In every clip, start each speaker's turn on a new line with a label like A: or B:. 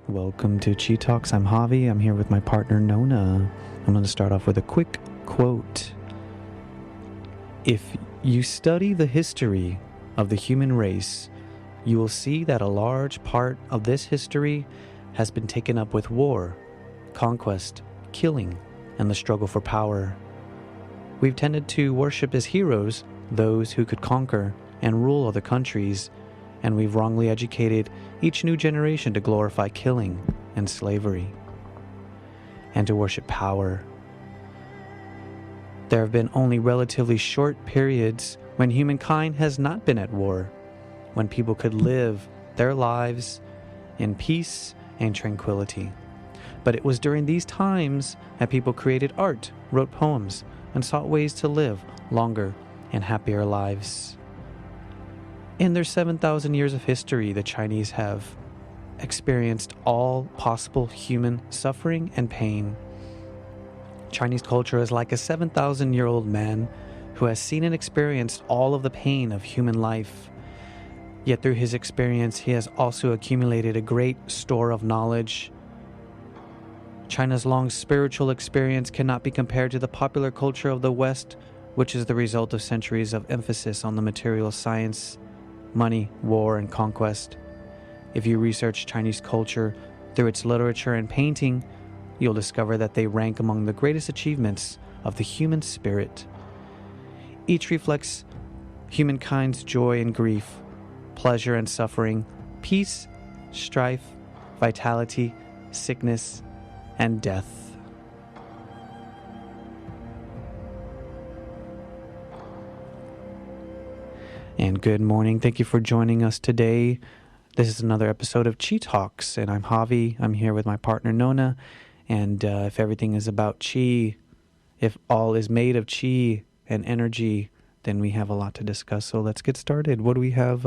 A: Welcome to Chi Talks. I'm Javi. I'm here with my partner Nona. I'm going to start off with a quick quote. If you study the history of the human race, you will see that a large part of this history has been taken up with war, conquest, killing, and the struggle for power. We've tended to worship as heroes those who could conquer and rule other countries, and we've wrongly educated each new generation to glorify killing and slavery, and to worship power. There have been only relatively short periods when humankind has not been at war, when people could live their lives in peace and tranquility. But it was during these times that people created art, wrote poems, and sought ways to live longer and happier lives. In their 7,000 years of history, the Chinese have experienced all possible human suffering and pain. Chinese culture is like a 7,000-year-old man who has seen and experienced all of the pain of human life. Yet through his experience, he has also accumulated a great store of knowledge. China's long spiritual experience cannot be compared to the popular culture of the West, which is the result of centuries of emphasis on the material science, money, war, and conquest. If you research Chinese culture through its literature and painting, you'll discover that they rank among the greatest achievements of the human spirit. Each reflects humankind's joy and grief, pleasure and suffering, peace, strife, vitality, sickness, and death. And good morning. Thank you for joining us today. This is another episode of Chi Talks, and I'm Javi. I'm here with my partner Nona. And if everything is about Chi, if all is made of Chi and energy, then we have a lot to discuss. So let's get started. What do we have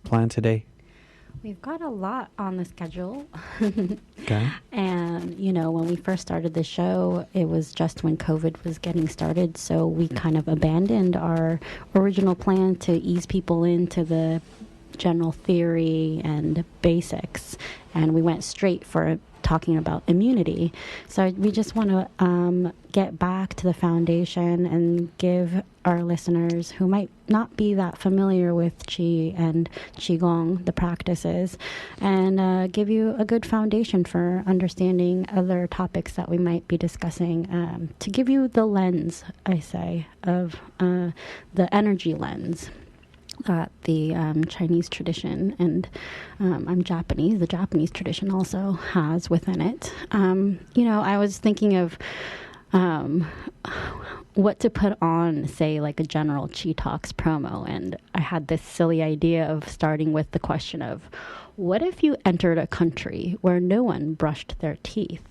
A: planned today?
B: We've got a lot on the schedule.
A: Okay.
B: And, when we first started the show, it was just when COVID was getting started. So we kind of abandoned our original plan to ease people into the general theory and basics. And we went straight for talking about immunity. So we just want to get back to the foundation and give our listeners who might not be that familiar with Qi and Qigong, the practices, and give you a good foundation for understanding other topics that we might be discussing, to give you the lens, I say, of the energy lens that the Chinese tradition and I'm Japanese. The Japanese tradition also has within it. I was thinking of what to put on, say, like a general Chi Talks promo, and I had this silly idea of starting with the question of, what if you entered a country where no one brushed their teeth?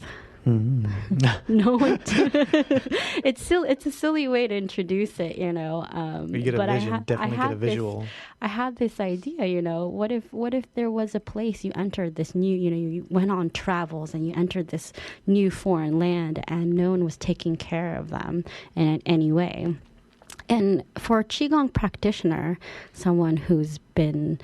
B: No one. It's a silly way to introduce it,
A: You get a
B: but
A: vision. Definitely get a visual.
B: I had this idea, what if there was a place you entered this new, you went on travels and you entered this new foreign land and no one was taking care of them in any way. And for a Qigong practitioner, someone who's been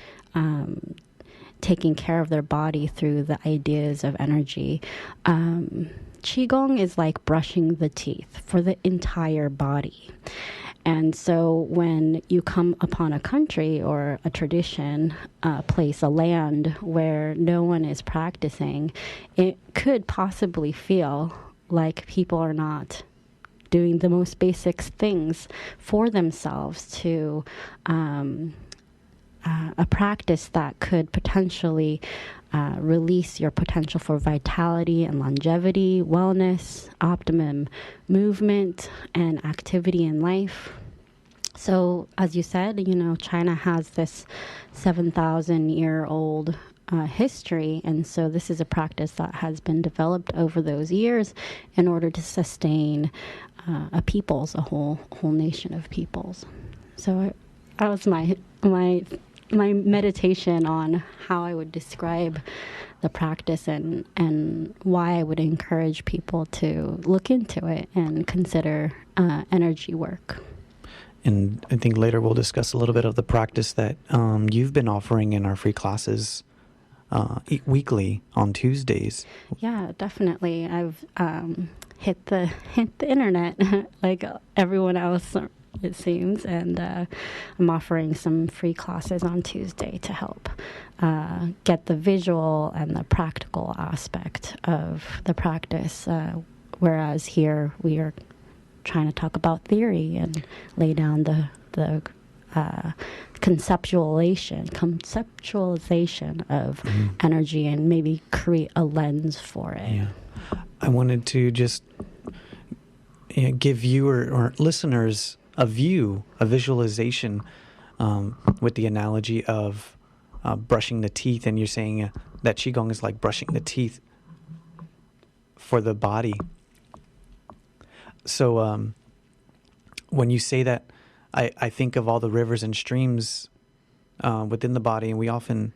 B: taking care of their body through the ideas of energy, Qigong is like brushing the teeth for the entire body. And so when you come upon a country or a tradition, a place, a land where no one is practicing, it could possibly feel like people are not doing the most basic things for themselves to a practice that could potentially release your potential for vitality and longevity, wellness, optimum movement, and activity in life. So, as you said, China has this 7,000-year-old history, and so this is a practice that has been developed over those years in order to sustain a whole nation of peoples. So that was my meditation on how I would describe the practice and why I would encourage people to look into it and consider energy work.
A: And I think later we'll discuss a little bit of the practice that you've been offering in our free classes weekly on Tuesdays.
B: Yeah, definitely. I've hit the internet like everyone else, it seems, and I'm offering some free classes on Tuesday to help get the visual and the practical aspect of the practice. Whereas here we are trying to talk about theory and lay down the conceptualization of energy and maybe create a lens for it.
A: Yeah. I wanted to just give viewer or listeners a visualization with the analogy of brushing the teeth, and you're saying that Qigong is like brushing the teeth for the body. So when you say that, I think of all the rivers and streams within the body, and we often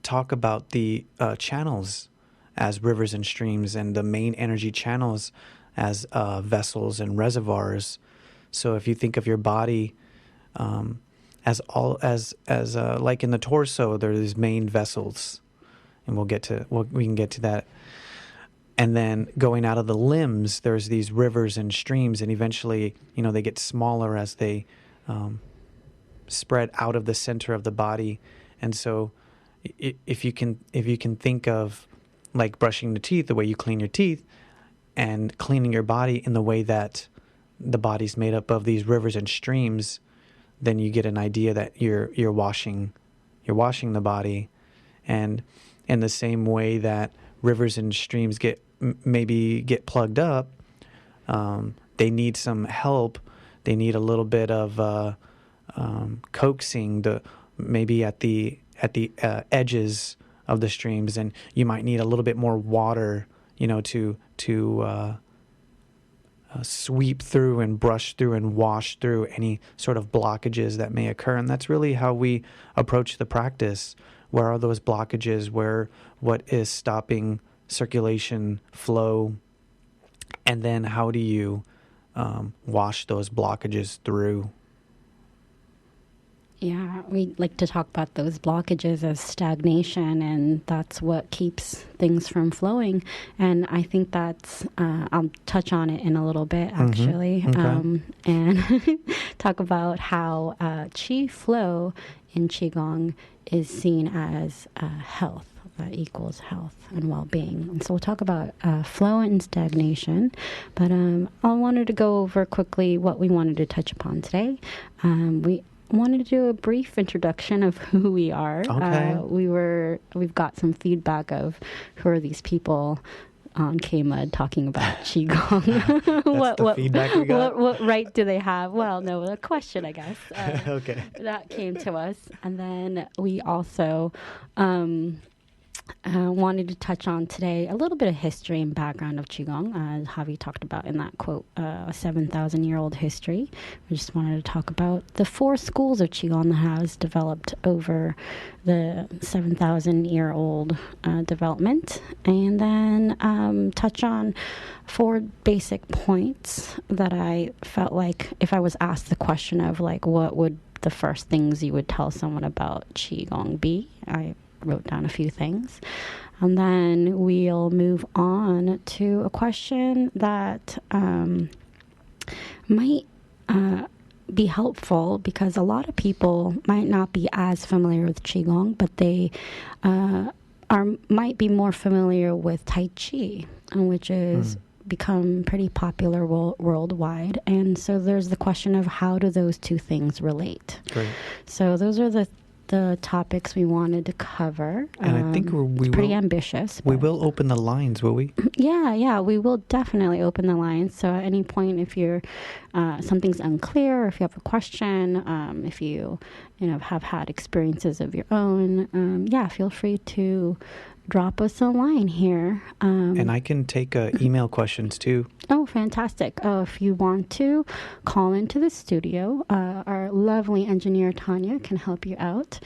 A: talk about the channels as rivers and streams, and the main energy channels as vessels and reservoirs. So if you think of your body as like in the torso, there are these main vessels, and we can get to that. And then going out of the limbs, there's these rivers and streams, and eventually, they get smaller as they spread out of the center of the body. And so, if you can think of like brushing the teeth, the way you clean your teeth, and cleaning your body in the way that the body's made up of these rivers and streams, then you get an idea that you're washing the body. And in the same way that rivers and streams maybe get plugged up, they need some help. They need a little bit of coaxing, maybe at the edges of the streams, and you might need a little bit more water, to sweep through and brush through and wash through any sort of blockages that may occur. And that's really how we approach the practice. Where are those blockages? What is stopping circulation flow? And then how do you wash those blockages through?
B: Yeah, we like to talk about those blockages as stagnation, and that's what keeps things from flowing. And I think that's, I'll touch on it in a little bit, actually,
A: Okay.
B: And talk about how Qi flow in Qigong is seen as health. That equals health and well-being. And so we'll talk about flow and stagnation. But I wanted to go over quickly what we wanted to touch upon today. We wanted to do a brief introduction of who we are.
A: Okay.
B: We've got some feedback of who are these people on K-Mud talking about Qigong.
A: That's the feedback we got?
B: What right do they have? Well, no, a question, I guess.
A: Okay.
B: That came to us. And then we also wanted to touch on today a little bit of history and background of Qigong, as Javi talked about in that quote, a 7,000-year-old history. We just wanted to talk about the 4 schools of Qigong that has developed over the 7,000-year-old development, and then touch on 4 basic points that I felt like if I was asked the question of like what would the first things you would tell someone about Qigong be, I wrote down a few things. And then we'll move on to a question that might be helpful, because a lot of people might not be as familiar with Qigong, but they might be more familiar with Tai Chi, which is become pretty popular worldwide. And so there's the question of how do those two things relate?
A: Great.
B: So those are the topics we wanted to cover.
A: And I think we
B: pretty
A: will,
B: ambitious.
A: we will open the lines, will we?
B: Yeah, we will definitely open the lines. So at any point, if you're something's unclear, or if you have a question, if you have had experiences of your own, feel free to drop us a line here.
A: And I can take email questions too.
B: Oh, fantastic. If you want to call into the studio, our lovely engineer Tanya can help you out.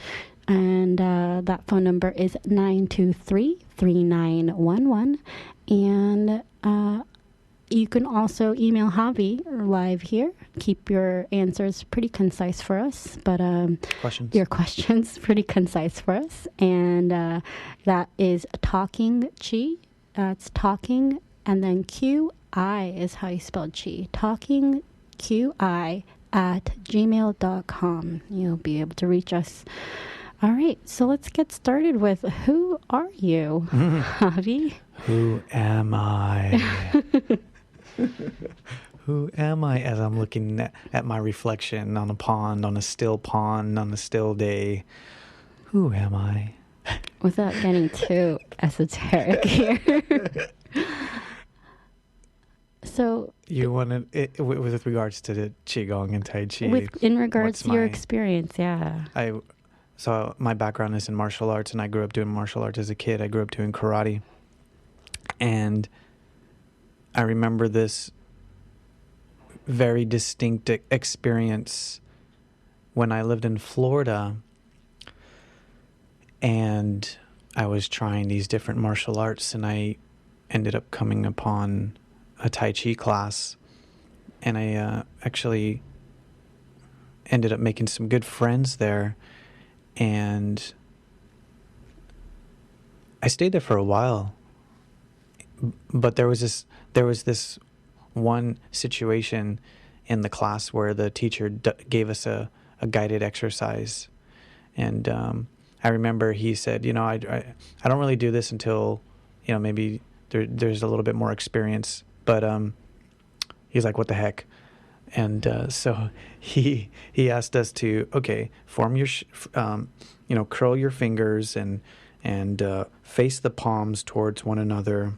B: And that phone number is 923-3911. And you can also email Javi live here. Keep your answers pretty concise for us, but your questions pretty concise for us. And that is Talking Chi. That's talking, and then QI is how you spell Chi. Talking QI at gmail.com. You'll be able to reach us. All right, so let's get started with who are you, Javi?
A: Who am I? Who am I as I'm looking at my reflection on a pond, on a still day? Who am I?
B: Without getting too esoteric here. So
A: you want to, with regards to the Qigong and Tai Chi.
B: In regards to your experience, yeah.
A: So my background is in martial arts, and I grew up doing martial arts as a kid. I grew up doing karate. And I remember this very distinct experience when I lived in Florida, and I was trying these different martial arts, and I ended up coming upon a Tai Chi class, and I actually ended up making some good friends there, and I stayed there for a while. But there was this one situation in the class where the teacher gave us a guided exercise, and I remember he said, I don't really do this until maybe there's a little bit more experience, but he's like, what the heck? And so he asked us to form your curl your fingers and face the palms towards one another.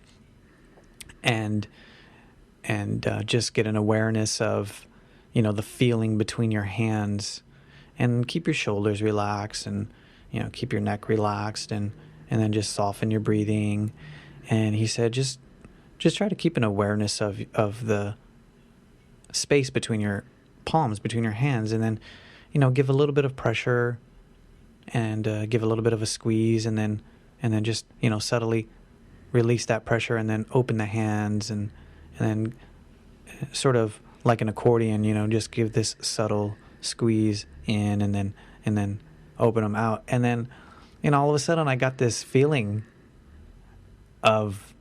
A: And just get an awareness of, the feeling between your hands, and keep your shoulders relaxed, and, keep your neck relaxed, and then just soften your breathing. And he said, just try to keep an awareness of the space between your palms, between your hands, and then, give a little bit of pressure, and give a little bit of a squeeze, and then just, subtly release that pressure, and then open the hands, and then sort of like an accordion, just give this subtle squeeze in, and then open them out. And then, all of a sudden I got this feeling of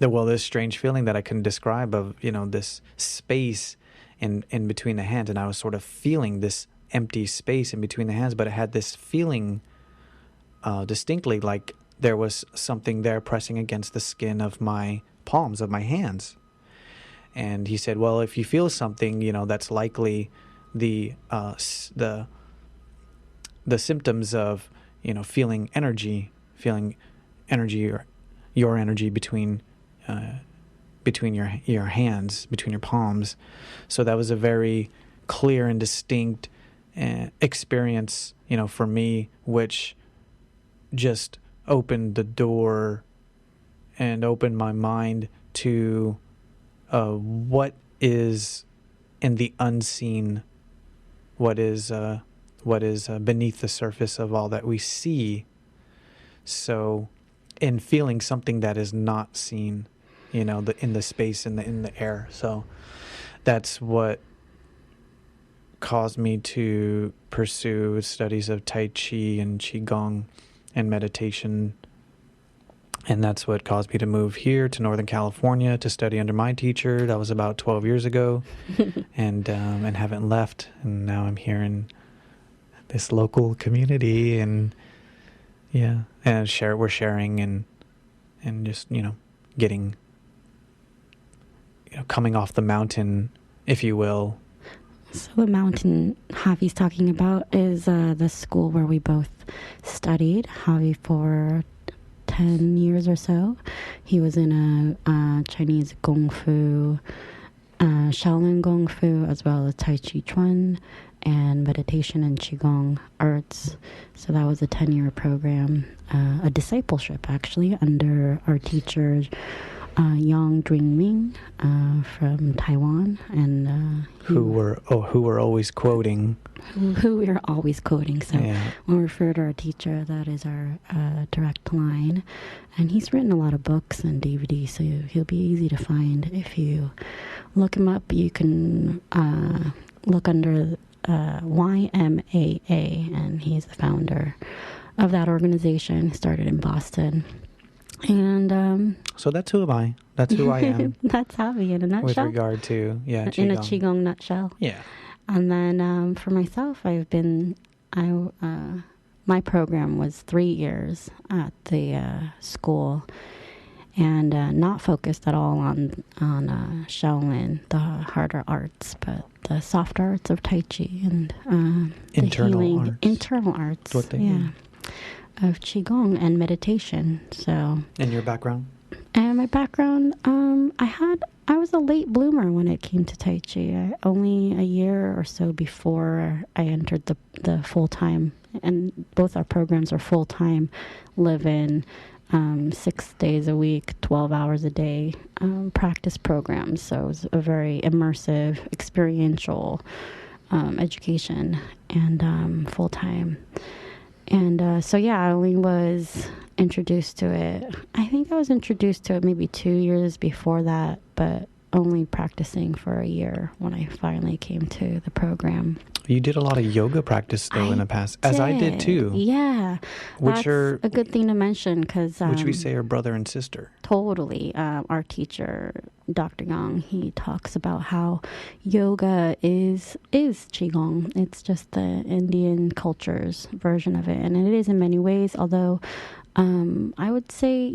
A: this strange feeling that I couldn't describe of, this space in between the hands. And I was sort of feeling this empty space in between the hands, but I had this feeling distinctly like there was something there pressing against the skin of my palms, of my hands. And he said, well, if you feel something, that's likely the symptoms of, feeling energy, or your energy between your hands, between your palms. So that was a very clear and distinct experience, for me, which just opened the door and opened my mind to what is in the unseen, what is beneath the surface of all that we see. So in feeling something that is not seen, in the space, in the air. So that's what caused me to pursue studies of Tai Chi and Qigong and meditation. And that's what caused me to move here to Northern California to study under my teacher. That was about 12 years ago. and haven't left. And now I'm here in this local community, and we're sharing and just, getting, coming off the mountain, if you will.
B: So the mountain Javi's talking about is the school where we both studied. Javi for 10 years or so. He was in a Chinese Gong Fu, Shaolin Gong Fu, as well as Tai Chi Chuan, and meditation and Qigong arts. So that was a 10-year program, a discipleship actually, under our teacher Yang Ming from Taiwan, and
A: who were always quoting
B: who we are always quoting. So when we refer to our teacher, that is our direct line. And he's written a lot of books and DVDs, so he'll be easy to find. If you look him up, you can look under YMAA, and he's the founder of that organization. Started in Boston. And
A: so that's who am I. That's who I am.
B: That's Javi in a nutshell.
A: With regard to Qigong.
B: In a Qigong nutshell.
A: Yeah.
B: And then for myself, my program was 3 years at the school, and not focused at all on Shaolin, the harder arts, but the soft arts of Tai Chi and internal arts.
A: What they mean.
B: Of Qigong and meditation. So.
A: And your background?
B: And my background, I was a late bloomer when it came to Tai Chi. Only a year or so before I entered the full-time, and both our programs are full-time, live-in, 6 days a week, 12 hours a day practice programs. So it was a very immersive, experiential education and full-time. And I only was introduced to it. I think I was introduced to it maybe 2 years before that, but only practicing for a year when I finally came to the program.
A: You did a lot of yoga practice, though, in the past, as I did, too.
B: Yeah. That's a good thing to mention, because...
A: which we say are brother and sister.
B: Totally. Our teacher, Dr. Yang, he talks about how yoga is Qigong. It's just the Indian culture's version of it. And it is in many ways, although I would say,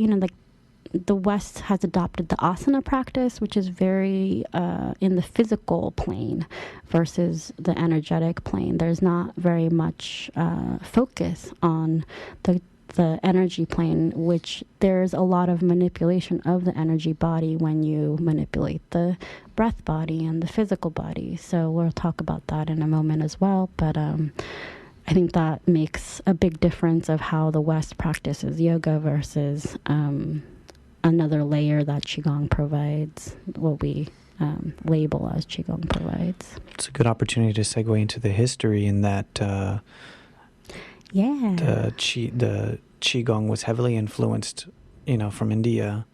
B: the West has adopted the asana practice, which is very in the physical plane versus the energetic plane. There's not very much focus on the energy plane, which there's a lot of manipulation of the energy body when you manipulate the breath body and the physical body. So we'll talk about that in a moment as well. But I think that makes a big difference of how the West practices yoga versus another layer that Qigong provides, what we label as Qigong provides.
A: It's a good opportunity to segue into the history in that the Qigong was heavily influenced, from India,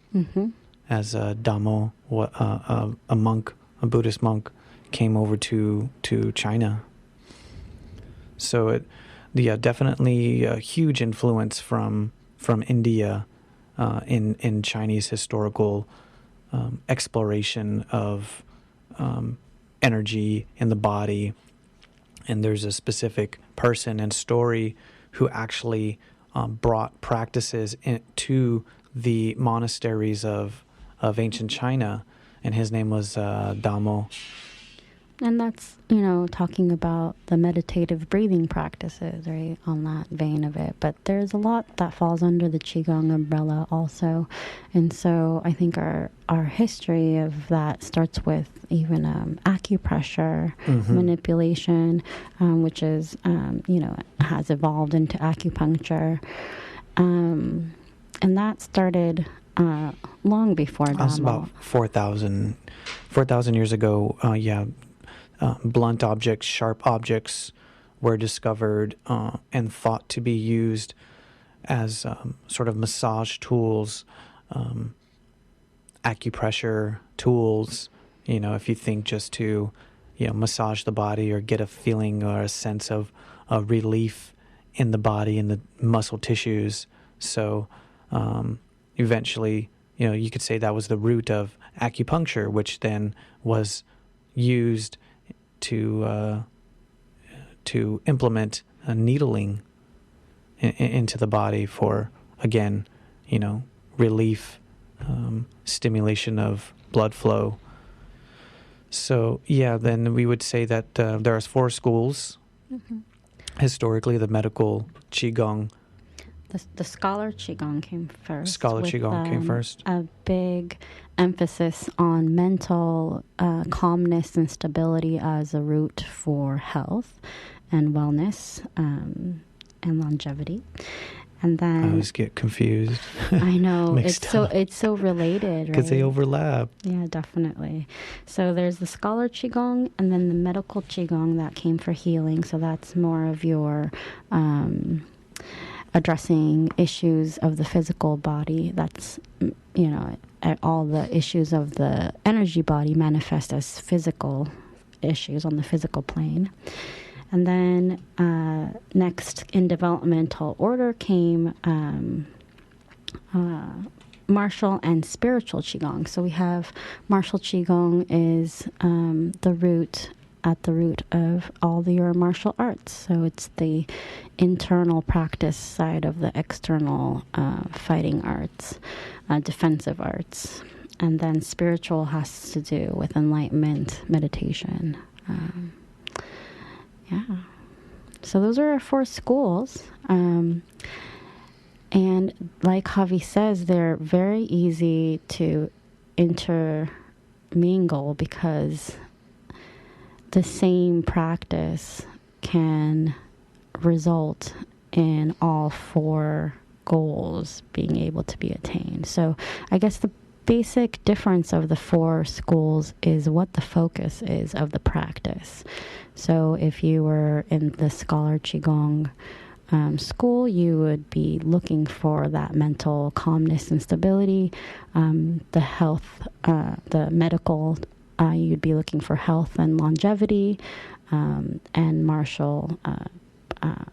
A: as Damo, a monk, a Buddhist monk, came over to China. So definitely a huge influence from India in Chinese historical exploration of energy in the body. And there's a specific person and story who actually brought practices to the monasteries of ancient China, and his name was Damo.
B: And that's, talking about the meditative breathing practices, right, on that vein of it. But there's a lot that falls under the Qigong umbrella also. And so I think our history of that starts with even acupressure, manipulation, which is, has evolved into acupuncture. And that started long before Damo.
A: That's about 4,000 years ago, blunt objects, sharp objects were discovered and thought to be used as sort of massage tools, acupressure tools, if you think just to, massage the body or get a feeling or a sense of relief in the body, in the muscle tissues. So eventually, you could say that was the root of acupuncture, which then was used to implement needling into the body for, again, relief, stimulation of blood flow. So then we would say that there are 4 schools. Historically, the medical Qigong.
B: The scholar Qigong came first.
A: Scholar Qigong came first.
B: A big emphasis on mental calmness and stability as a route for health and wellness and longevity. And then
A: I always get confused.
B: I know
A: Mixed up.
B: it's so related, right?
A: Because they overlap.
B: Yeah, definitely. So there's the scholar Qigong and then the medical Qigong that came for healing. So that's more of your addressing issues of the physical body. That's, all the issues of the energy body manifest as physical issues on the physical plane. And then next in developmental order came martial and spiritual Qigong. So we have martial Qigong is at the root of all your martial arts. So it's the internal practice side of the external fighting arts, defensive arts. And then spiritual has to do with enlightenment, meditation. Yeah. So those are our 4 schools. And like Javi says, they're very easy to intermingle because the same practice can result in all 4 goals being able to be attained. So I guess the basic difference of the 4 schools is what the focus is of the practice. So if you were in the scholar Qigong school, you would be looking for that mental calmness and stability. The health, the medical, you'd be looking for health and longevity, and martial,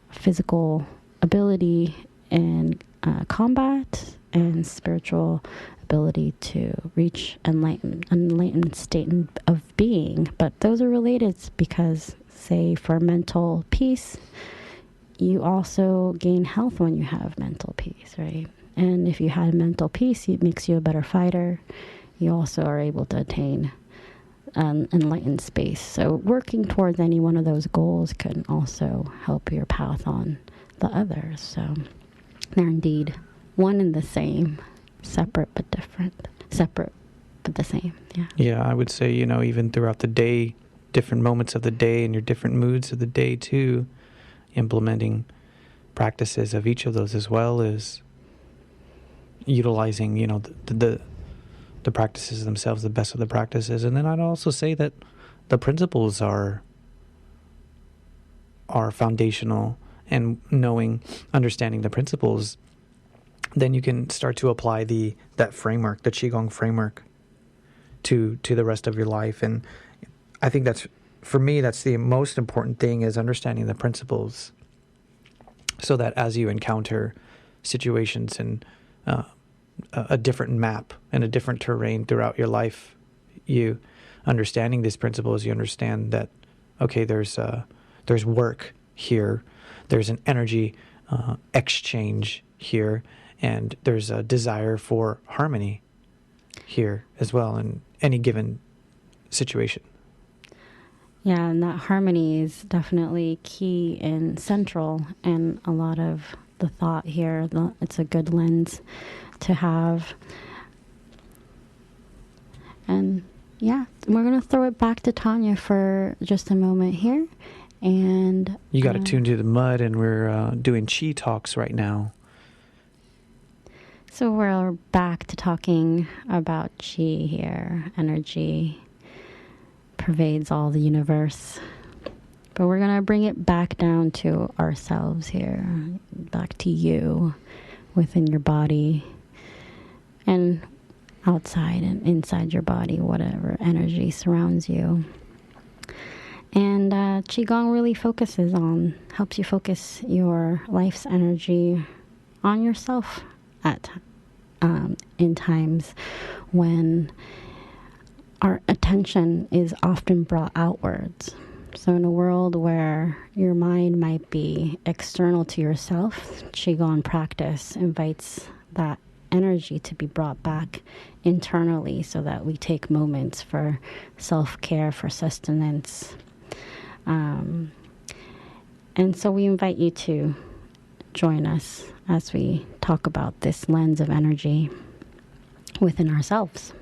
B: physical ability and combat, and spiritual ability to reach enlightened state of being. But those are related because, say, for mental peace, you also gain health when you have mental peace, right? And if you had mental peace, it makes you a better fighter. You also are able to attain enlightened space. So working towards any one of those goals can also help your path on the others. So they're indeed one and the same, separate but different, separate but the same. Yeah.
A: Yeah, I would say, even throughout the day, different moments of the day and your different moods of the day too, implementing practices of each of those, as well as utilizing, the practices themselves, the best of the practices. And then I'd also say that the principles are foundational, and understanding the principles, then you can start to apply that framework, the Qigong framework, to the rest of your life. And I think for me, that's the most important thing, is understanding the principles, so that as you encounter situations and a different map and a different terrain throughout your life, you understanding these principles, you understand that, okay, there's work here, there's an energy exchange here, and there's a desire for harmony here as well in any given situation.
B: Yeah, and that harmony is definitely key and central in a lot of the thought here. It's a good lens to have. And yeah, we're going to throw it back to Tanya for just a moment here. And
A: you got to tune to the mud, and we're doing chi talks right now.
B: So we're back to talking about chi here. Energy pervades all the universe. But we're going to bring it back down to ourselves here, back to you, within your body, and outside and inside your body, whatever energy surrounds you. And Qigong really helps you focus your life's energy on yourself in times when our attention is often brought outwards. So in a world where your mind might be external to yourself, Qigong practice invites that energy to be brought back internally, so that we take moments for self-care, for sustenance. And so we invite you to join us as we talk about this lens of energy within ourselves.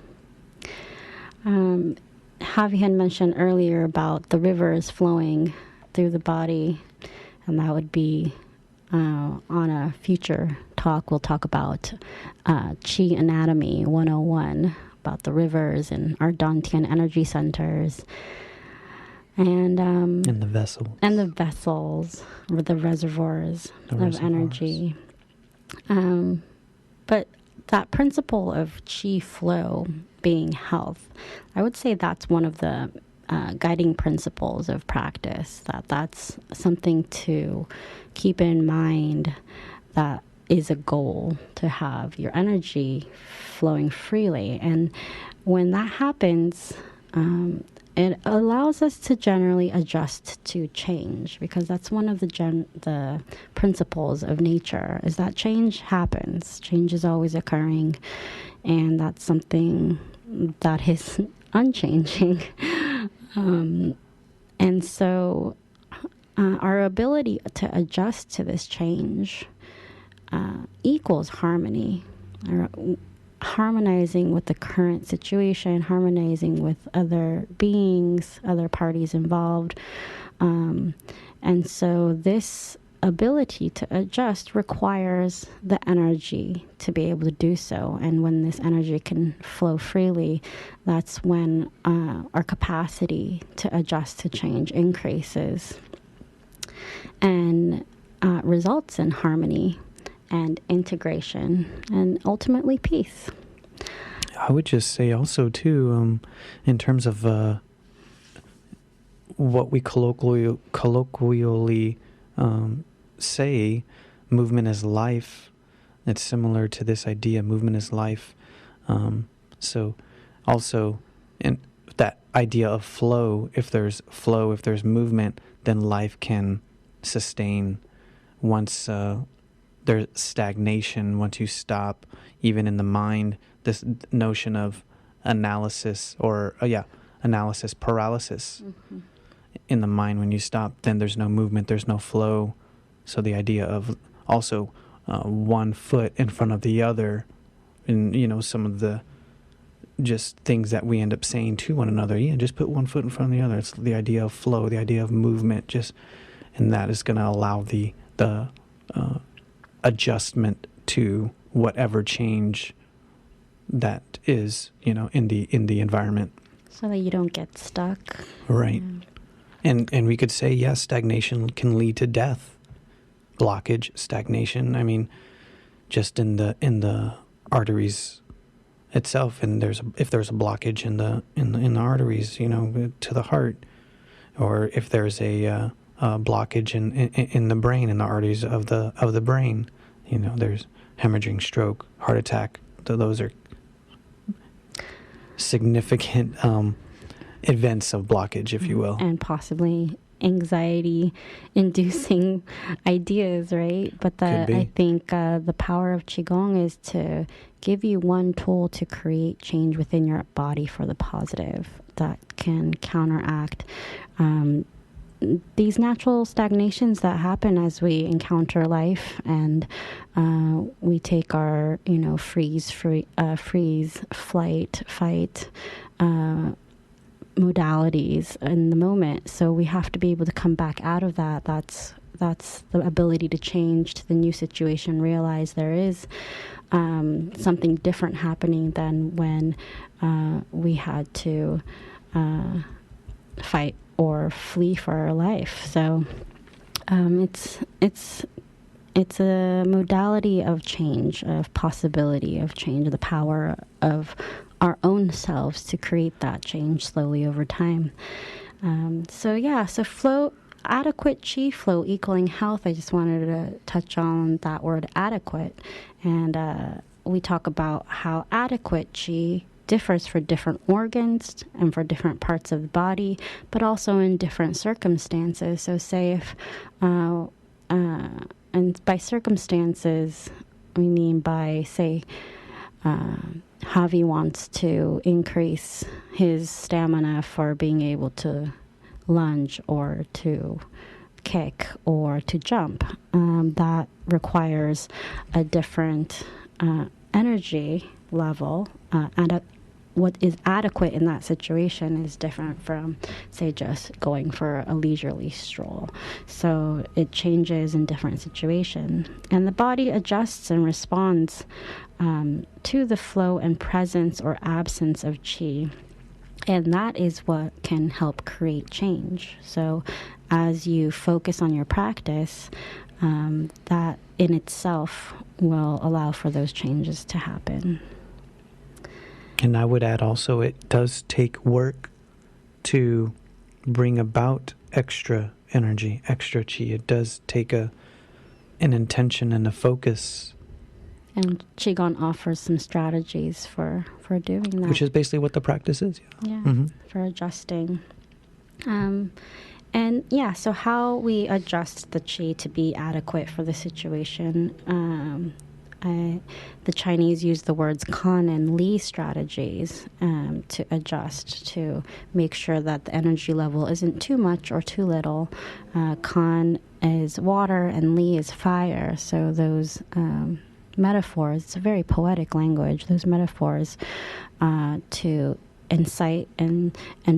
B: Javi had mentioned earlier about the rivers flowing through the body, and that would be on a future talk, we'll talk about Qi Anatomy 101, about the rivers and our Dantian energy centers. And
A: the vessels.
B: And the vessels, or the reservoirs of energy. But that principle of Qi flow being health, I would say that's one of the guiding principles of practice, that's something to keep in mind, that is a goal, to have your energy flowing freely. And when that happens, it allows us to generally adjust to change, because that's one of the principles of nature, is that change happens. Change is always occurring, and that's something that is unchanging. And so our ability to adjust to this change equals harmony, or harmonizing with the current situation, harmonizing with other beings, other parties involved. And so this ability to adjust requires the energy to be able to do so. And when this energy can flow freely, that's when our capacity to adjust to change increases and results in harmony and integration, and ultimately peace.
A: I would just say also, too, in terms of what we colloquially say, movement is life. It's similar to this idea, movement is life. So also, in that idea of flow, if there's movement, then life can sustain. Once there's stagnation, once you stop, even in the mind, this notion of analysis paralysis in the mind. When you stop, then there's no movement, there's no flow. So the idea of also one foot in front of the other, and some of the just things that we end up saying to one another, just put one foot in front of the other. It's the idea of flow, the idea of movement, and that is going to allow the adjustment to whatever change that is, in the environment.
B: So that you don't get stuck.
A: Right. And we could say, yes, stagnation can lead to death. Blockage, stagnation. I mean, just in the arteries itself, and if there's a blockage in the arteries, to the heart, or if there's a blockage in the brain, in the arteries of the brain, there's hemorrhaging, stroke, heart attack. Those are significant events of blockage, if you will.
B: And possibly anxiety-inducing ideas, right? But I think the power of Qigong is to give you one tool to create change within your body for the positive that can counteract these natural stagnations that happen as we encounter life, and we take our freeze, flight, fight modalities in the moment. So we have to be able to come back out of that. That's the ability to change to the new situation, realize there is something different happening than when we had to fight or flee for our life. So it's a modality of change, of possibility of change, the power of our own selves to create that change slowly over time. So flow, adequate Qi flow equaling health. I just wanted to touch on that word adequate. And we talk about how adequate Qi differs for different organs and for different parts of the body, but also in different circumstances. So say if, and by circumstances, we mean by, say, Javi wants to increase his stamina for being able to lunge or to kick or to jump. That requires a different energy level, and what is adequate in that situation is different from, say, just going for a leisurely stroll. So it changes in different situations. And the body adjusts and responds to the flow and presence or absence of qi. And that is what can help create change. So as you focus on your practice, that in itself will allow for those changes to happen.
A: And I would add also, it does take work to bring about extra energy, extra qi. It does take an intention and a focus.
B: And Qigong offers some strategies for doing that.
A: Which is basically what the practice is.
B: Yeah,
A: Mm-hmm.
B: for adjusting. And yeah, so how we adjust the qi to be adequate for the situation. The Chinese use the words kan and li strategies to adjust, to make sure that the energy level isn't too much or too little. Kan is water and li is fire. So those metaphors, it's a very poetic language, those metaphors to incite and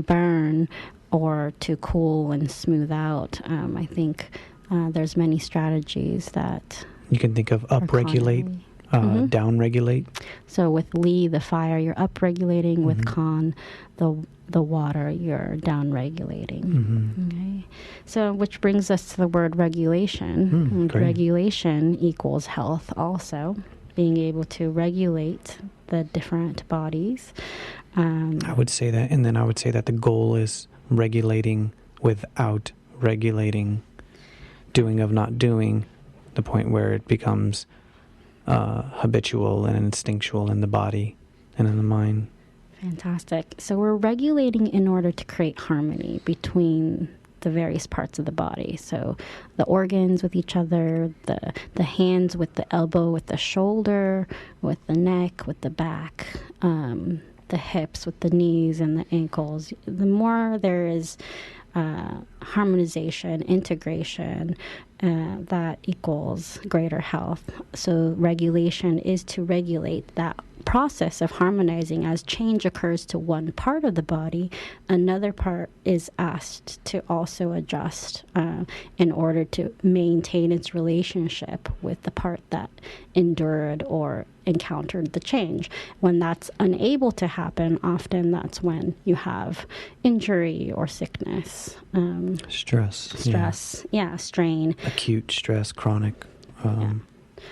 B: burn, or to cool and smooth out. I think there's many strategies that
A: you can think of upregulate, downregulate.
B: So with Li, the fire, you're upregulating. With Kan, the water, you're downregulating. Okay. So which brings us to the word regulation. Regulation equals health also. Being able to regulate the different bodies.
A: I would say that, and then I would say that the goal is regulating without regulating, doing of not doing, the point where it becomes habitual and instinctual in the body and in the mind. Fantastic.
B: So we're regulating in order to create harmony between the various parts of the body. So the organs with each other, the hands with the elbow, with the shoulder, with the neck, with the back, the hips with the knees and the ankles. The more there is harmonization, integration, that equals greater health. So regulation is to regulate that process of harmonizing. As change occurs to one part of the body, another part is asked to also adjust in order to maintain its relationship with the part that endured or encountered the change. When that's unable to happen, often that's when you have injury or sickness.
A: Stress.
B: Yeah, strain.
A: Acute stress, chronic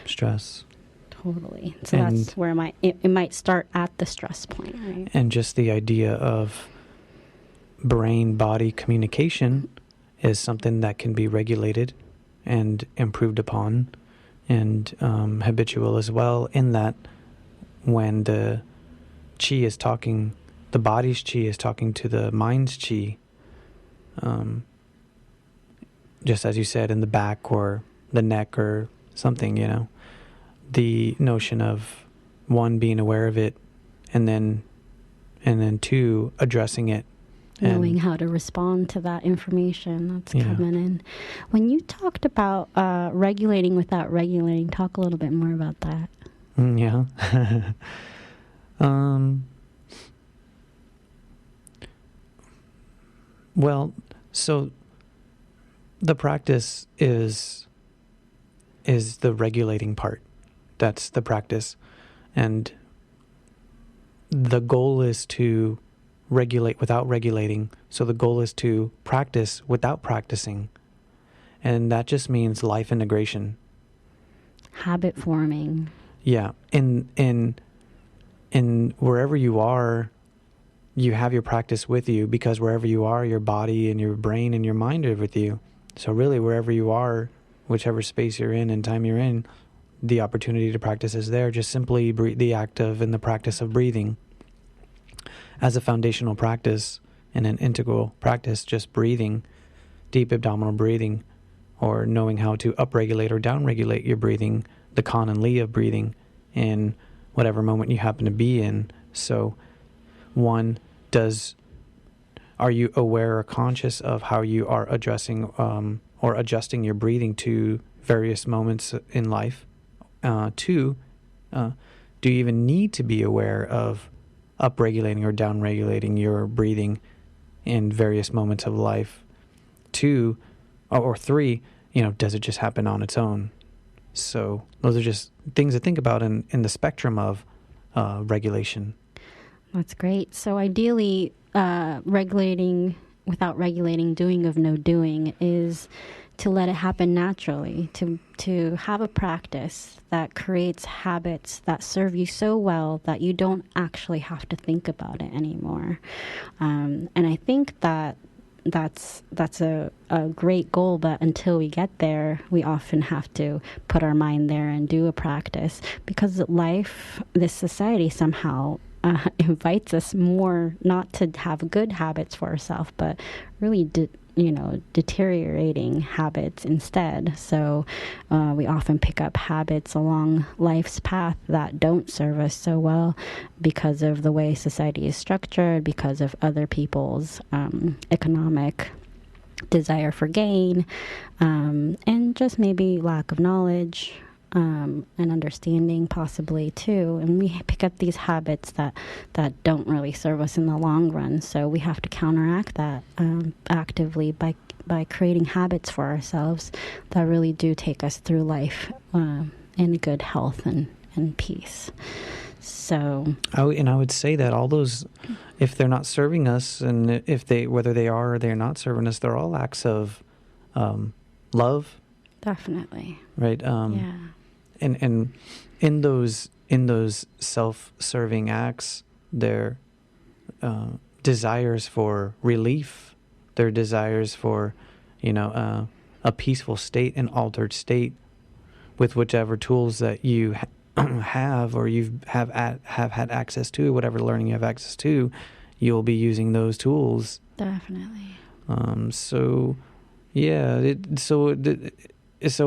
A: stress.
B: Totally. So that's where it might start at the stress point, right?
A: And just the idea of brain-body communication is something that can be regulated and improved upon, and habitual as well, in that when the qi is talking, the body's qi is talking to the mind's qi, just as you said, in the back or the neck or something, the notion of one, being aware of it, and then two, addressing it.
B: Knowing how to respond to that information that's coming in. When you talked about regulating without regulating, talk a little bit more about that.
A: Well, so the practice is the regulating part. That's the practice. And the goal is to regulate without regulating. So the goal is to practice without practicing. And that just means life integration.
B: Habit forming.
A: Yeah. In wherever you are, you have your practice with you, because wherever you are, your body and your brain and your mind are with you. So really, wherever you are, whichever space you're in and time you're in, the opportunity to practice is there. Just simply the act of and the practice of breathing. As a foundational practice and an integral practice, just breathing, deep abdominal breathing, or knowing how to upregulate or downregulate your breathing, the kan and li of breathing in whatever moment you happen to be in. So one, are you aware or conscious of how you are addressing or adjusting your breathing to various moments in life? Two, do you even need to be aware of upregulating or downregulating your breathing in various moments of life? 2 or 3, does it just happen on its own? So those are just things to think about in the spectrum of regulation.
B: That's great. So ideally, regulating without regulating, doing of no doing, is to let it happen naturally, to have a practice that creates habits that serve you so well that you don't actually have to think about it anymore. And I think that's a great goal, but until we get there, we often have to put our mind there and do a practice, because this society somehow invites us more not to have good habits for ourselves, but really deteriorating habits instead. So we often pick up habits along life's path that don't serve us so well because of the way society is structured, because of other people's economic desire for gain, and just maybe lack of knowledge and understanding possibly too. And we pick up these habits that don't really serve us in the long run. So we have to counteract that actively by creating habits for ourselves that really do take us through life in good health and peace. So
A: I would say that all those, if they're not serving us, and whether they are or they're not serving us, they're all acts of love.
B: Definitely.
A: Right.
B: Yeah.
A: And in those self-serving acts, their desires for relief, their desires for a peaceful state, an altered state, with whichever tools that you have or have had access to, whatever learning you have access to, you'll be using those tools.
B: Definitely.
A: So yeah, so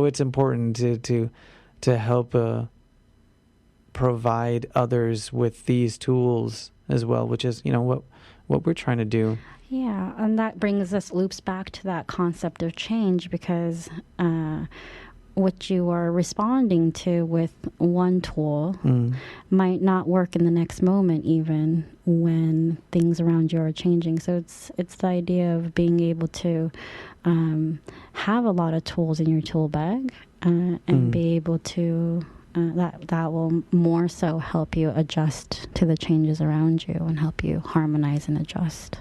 A: it's important to help provide others with these tools as well, which is what we're trying to do.
B: Yeah, and that loops back to that concept of change, because what you are responding to with one tool might not work in the next moment, even when things around you are changing. So it's the idea of being able to have a lot of tools in your tool bag and be able to that will more so help you adjust to the changes around you and help you harmonize and adjust.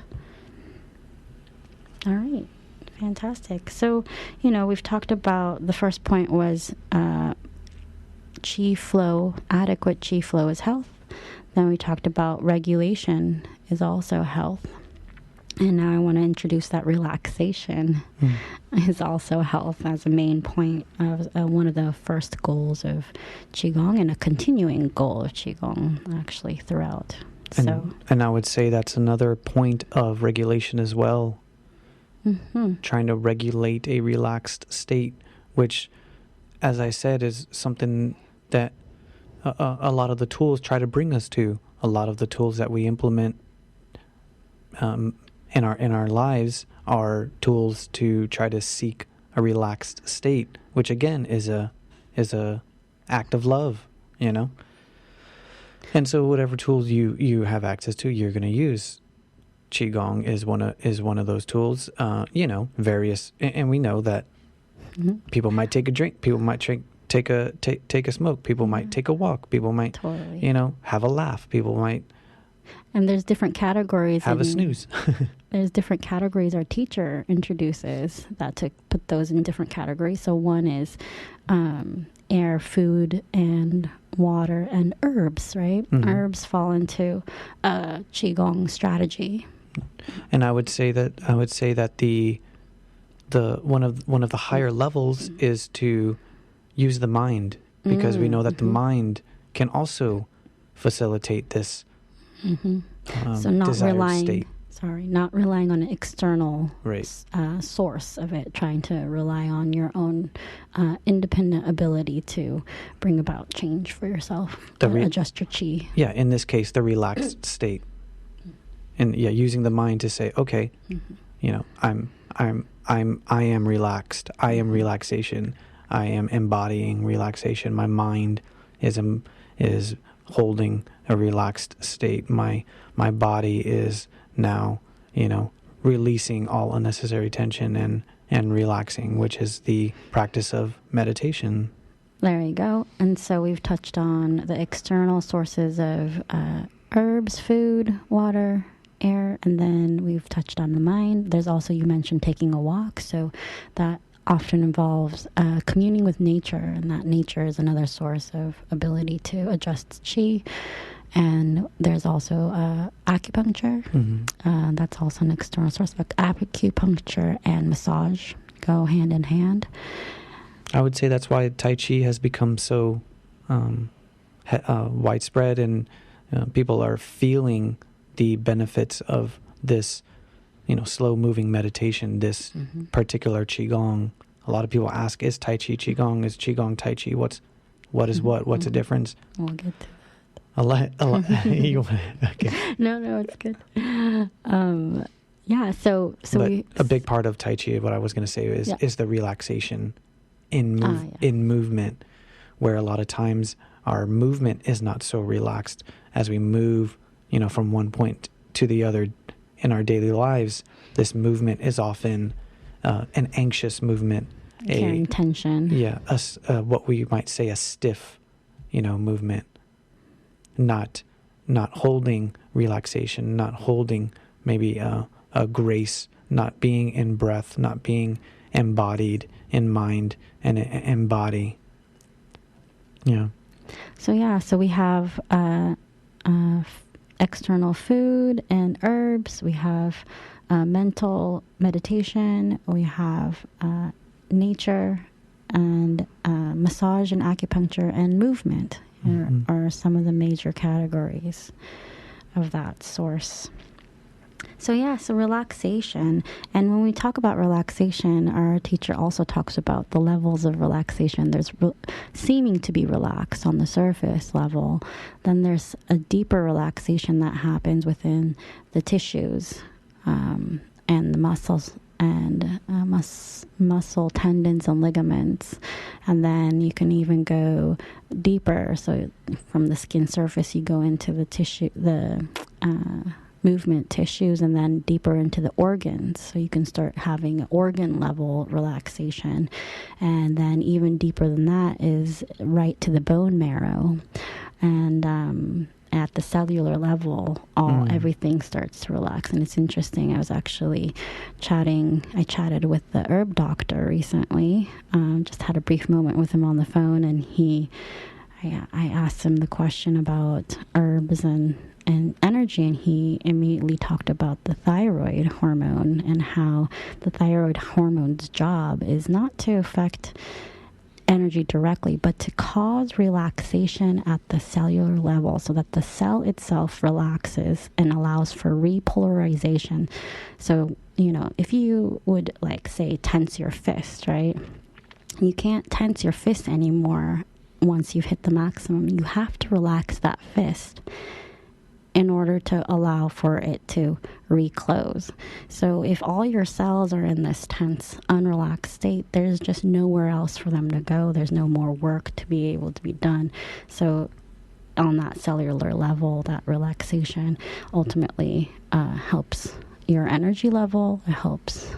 B: All right. Fantastic. So, we've talked about, the first point was chi flow, adequate chi flow is health. Then we talked about regulation is also health. And now I want to introduce that relaxation is also health as a main point of one of the first goals of Qigong, and a continuing goal of Qigong actually throughout.
A: And I would say that's another point of regulation as well. Mm-hmm. Trying to regulate a relaxed state, which, as I said, is something that a lot of the tools try to bring us to. A lot of the tools that we implement in our lives are tools to try to seek a relaxed state, which again is a act of love, And so whatever tools you have access to, you're going to use. Qigong is one of those tools. Various, and we know that people might take a drink, people might take a smoke, people might take a walk, people might
B: totally.
A: Have a laugh, people might.
B: And there's different categories.
A: Have a snooze.
B: There's different categories our teacher introduces to put those in different categories. So one is air, food, and water, and herbs, right? Mm-hmm. Herbs fall into Qigong strategy.
A: And I would say that the one of the higher levels is to use the mind, because we know that the mind can also facilitate this
B: so not
A: desired state.
B: Not relying on an external
A: right.
B: Source of it, trying to rely on your own independent ability to bring about change for yourself, adjust your chi.
A: Yeah, in this case, the relaxed state. And using the mind to say, okay, I am relaxed. I am relaxation. I am embodying relaxation. My mind is holding a relaxed state. My body is now, releasing all unnecessary tension and relaxing, which is the practice of meditation.
B: There you go. And so we've touched on the external sources of herbs, food, water, air, and then we've touched on the mind. There's also, you mentioned taking a walk, so that often involves communing with nature, and that nature is another source of ability to adjust chi. And there's also acupuncture.
A: Mm-hmm.
B: That's also an external source. But acupuncture and massage go hand in hand.
A: I would say that's why Tai Chi has become so widespread, and people are feeling the benefits of this, slow-moving meditation, this particular Qigong. A lot of people ask, is Tai Chi Qigong? Is Qigong Tai Chi? What is what? What's the difference?
B: We'll get to
A: A lot. Okay.
B: No, it's good. Yeah, so
A: a big part of Tai Chi, what I was going to say is the relaxation in movement, where a lot of times our movement is not so relaxed as we move, from one point to the other in our daily lives. This movement is often an anxious movement,
B: carrying tension.
A: Yeah, what we might say a stiff, movement. Not holding relaxation, not holding maybe a grace, not being in breath, not being embodied in mind and in body. Yeah. So we have external food and herbs. We have mental meditation. We have nature and massage and acupuncture and movement. Are some of the major categories of that source. So relaxation. And when we talk about relaxation, our teacher also talks about the levels of relaxation. There's seeming to be relaxed on the surface level. Then there's a deeper relaxation that happens within the tissues and the muscles and muscle tendons and ligaments. And then you can even go deeper. So from the skin surface, you go into the tissue, the movement tissues, and then deeper into the organs. So you can start having organ level relaxation. And then even deeper than that is right to the bone marrow. And at the cellular level, everything starts to relax. And it's interesting. I was actually I chatted with the herb doctor recently, just had a brief moment with him on the phone, and I asked him the question about herbs and energy, and he immediately talked about the thyroid hormone and how the thyroid hormone's job is not to affect energy directly, but to cause relaxation at the cellular level so that the cell itself relaxes and allows for repolarization. So, if you would say tense your fist, right? You can't tense your fist anymore once you've hit the maximum. You have to relax that fist in order to allow for it to reclose. So if all your cells are in this tense, unrelaxed state, there's just nowhere else for them to go. There's no more work to be able to be done. So on that cellular level, that relaxation ultimately helps your energy level. It helps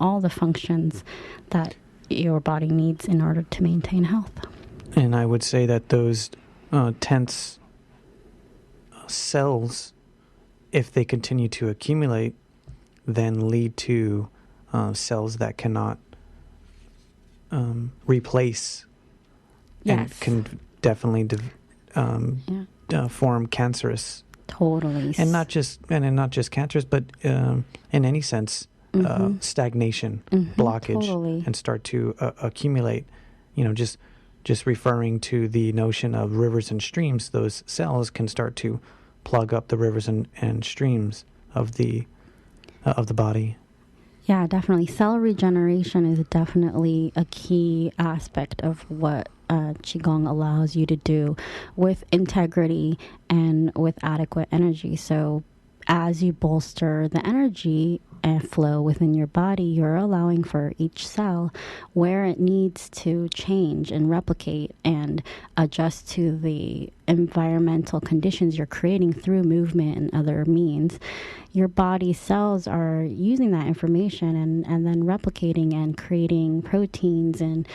A: all the functions that your body needs in order to maintain health. And I would say that those tense cells, if they continue to accumulate, then lead to cells that cannot replace and can definitely form cancerous.
B: Totally.
A: And not just cancerous, but in any sense, stagnation, blockage, and start to accumulate. Just referring to the notion of rivers and streams, those cells can start to plug up the rivers and streams of the body.
B: Yeah, definitely. Cell regeneration is definitely a key aspect of what Qigong allows you to do with integrity and with adequate energy. So as you bolster the energy and flow within your body, you're allowing for each cell where it needs to change and replicate and adjust to the environmental conditions you're creating through movement and other means, your body cells are using that information and then replicating and creating proteins and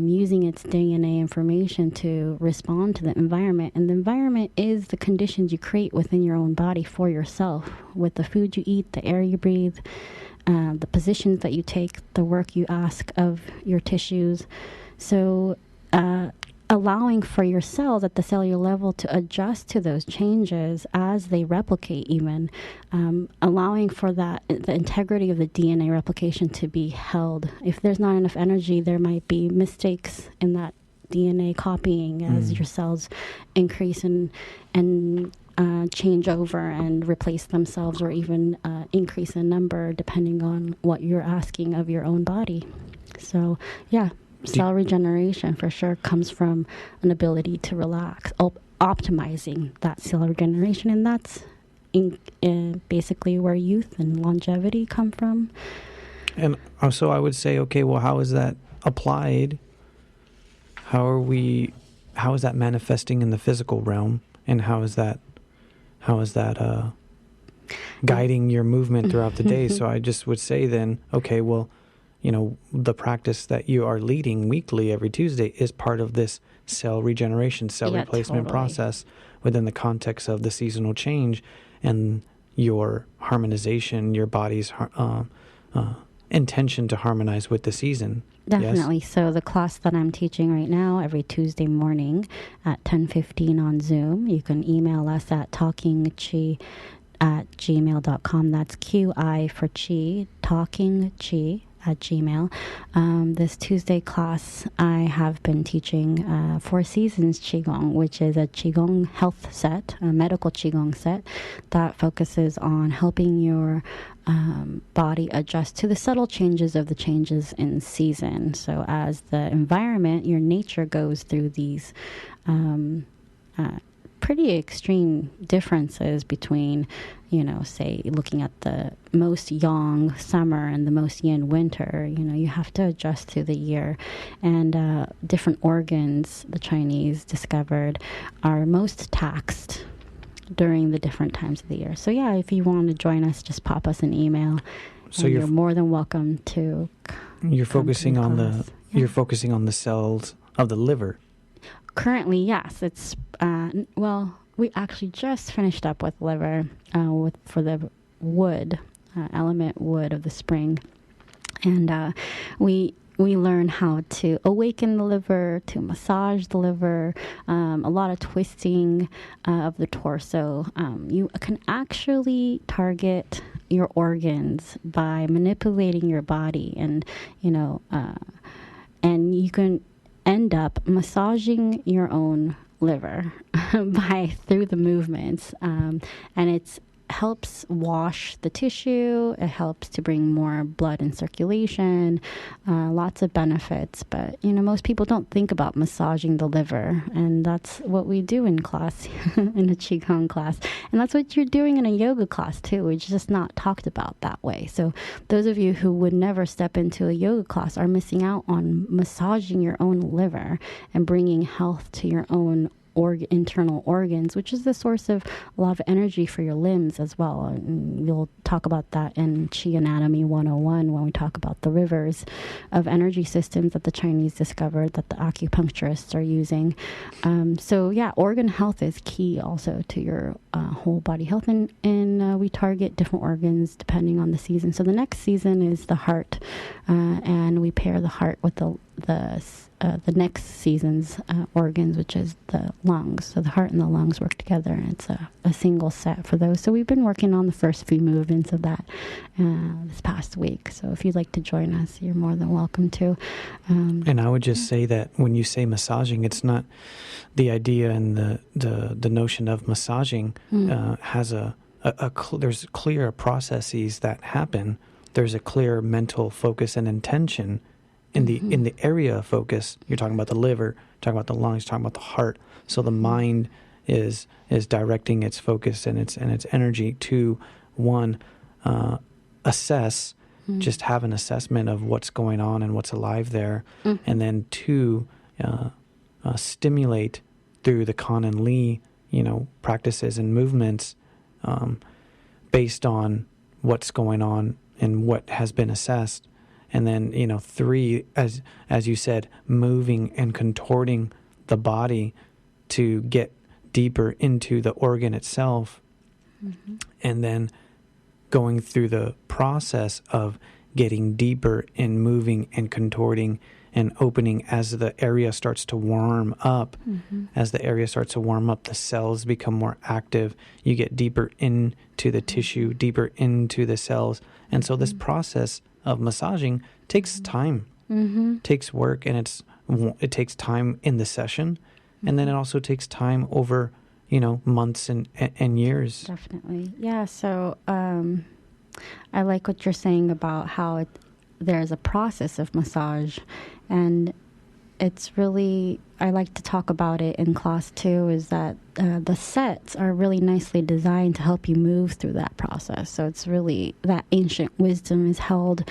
B: using its DNA information to respond to the environment. And the environment is the conditions you create within your own body for yourself, with the food you eat, the air you breathe, the positions that you take, the work you ask of your tissues. So allowing for your cells at the cellular level to adjust to those changes as they replicate, even allowing for that, the integrity of the DNA replication to be held. If there's not enough energy, there might be mistakes in that DNA copying as your cells increase and change over and replace themselves, or even increase in number depending on what you're asking of your own body. So yeah, cell regeneration for sure comes from an ability to relax, optimizing that cell regeneration, and that's basically where youth and longevity come from.
A: And so I would say, okay, well, how is that applied? How is that manifesting in the physical realm, and how is that guiding your movement throughout the day? So I just would say then, okay, well, the practice that you are leading weekly every Tuesday is part of this cell regeneration, cell replacement process within the context of the seasonal change and your harmonization, your body's intention to harmonize with the season.
B: Definitely.
A: Yes?
B: So the class that I'm teaching right now every Tuesday morning at 10:15 on Zoom, you can email us at talkingchi@gmail.com. That's QI for chi, talkingchi at Gmail. This Tuesday class, I have been teaching 4 Seasons Qigong, which is a Qigong health set, a medical Qigong set that focuses on helping your body adjust to the subtle changes of the changes in season. So as the environment, your nature goes through these pretty extreme differences between, say, looking at the most yang summer and the most yin winter. You have to adjust through the year. And different organs, the Chinese discovered, are most taxed during the different times of the year. So yeah, if you want to join us, just pop us an email. So you're more than welcome to.
A: You're focusing on you're focusing on the cells of the liver.
B: Currently, yes. It's we actually just finished up with liver for the wood element wood of the spring, and we learn how to awaken the liver, to massage the liver, a lot of twisting of the torso. You can actually target your organs by manipulating your body, and and you can end up massaging your own liver through the movements, and it's helps wash the tissue. It helps to bring more blood in circulation, lots of benefits. But most people don't think about massaging the liver, and that's what we do in class, in a Qigong class, and that's what you're doing in a yoga class too. It's just not talked about that way. So those of you who would never step into a yoga class are missing out on massaging your own liver and bringing health to your own internal organs, which is the source of a lot of energy for your limbs as well. And we'll talk about that in Qi Anatomy 101 when we talk about the rivers of energy systems that the Chinese discovered, that the acupuncturists are using. So yeah, organ health is key also to your whole body health, and we target different organs depending on the season. So the next season is the heart, and we pair the heart with the next season's organs, which is the lungs. So the heart and the lungs work together, and it's a single set for those. So we've been working on the first few movements of that this past week. So if you'd like to join us, you're more than welcome to.
A: And I would just say that when you say massaging, it's not the idea, and the notion of massaging has there's clear processes that happen. There's a clear mental focus and intention in the area of focus. You're talking about the liver, talking about the lungs, talking about the heart. So the mind is directing its focus and its energy to one, assess, just have an assessment of what's going on and what's alive there, and then two, stimulate through the Kan and Li, practices and movements, based on what's going on and what has been assessed. And then, 3, as you said, moving and contorting the body to get deeper into the organ itself. Mm-hmm. And then going through the process of getting deeper in moving and contorting and opening as the area starts to warm up. Mm-hmm. As the area starts to warm up, the cells become more active. You get deeper into the tissue, deeper into the cells. And so this process of massaging takes time, takes work, and it takes time in the session. And then it also takes time over, months and years.
B: Definitely. Yeah. So I like what you're saying about how there's a process of massage, and it's really, I like to talk about it in class too, is that the sets are really nicely designed to help you move through that process. So it's really, that ancient wisdom is held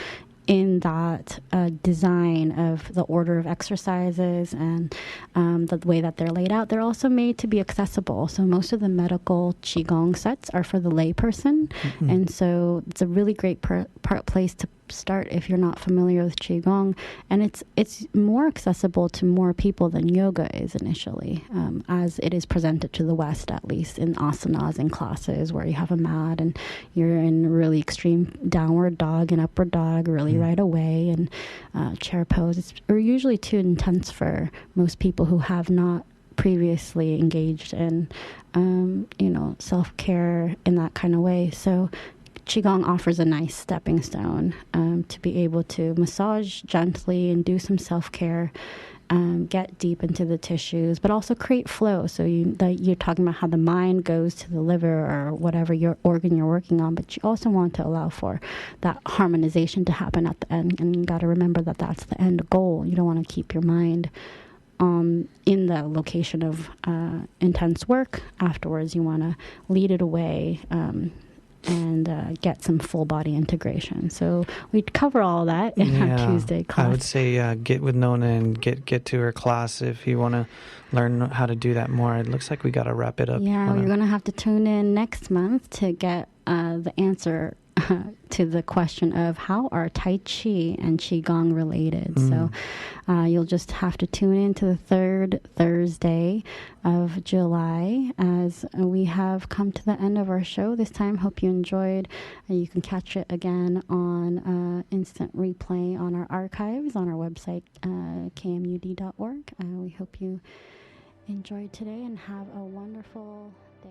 B: in that design of the order of exercises and the way that they're laid out. They're also made to be accessible. So most of the medical Qigong sets are for the layperson. Mm-hmm. And so it's a really great place to start if you're not familiar with Qigong. And it's more accessible to more people than yoga is initially, as it is presented to the West, at least in asanas and classes where you have a mat and you're in really extreme downward dog and upward dog really right away, and chair pose. It's usually too intense for most people who have not previously engaged in, self-care in that kind of way. So Qigong offers a nice stepping stone to be able to massage gently and do some self-care, get deep into the tissues, but also create flow. So you're talking about how the mind goes to the liver or whatever your organ you're working on, but you also want to allow for that harmonization to happen at the end. And you got to remember that that's the end goal. You don't want to keep your mind in the location of intense work. Afterwards, you want to lead it away and get some full body integration. So we'd cover all that in our Tuesday class.
A: I would say get with Nona and get to her class if you want to learn how to do that more. It looks like we got to wrap it up.
B: Yeah, you're going to have to tune in next month to get the answer to the question of how are Tai Chi and Qigong related. So you'll just have to tune in to the third Thursday of July as we have come to the end of our show this time. Hope you enjoyed. You can catch it again on instant replay on our archives on our website, kmud.org. We hope you enjoyed today and have a wonderful day.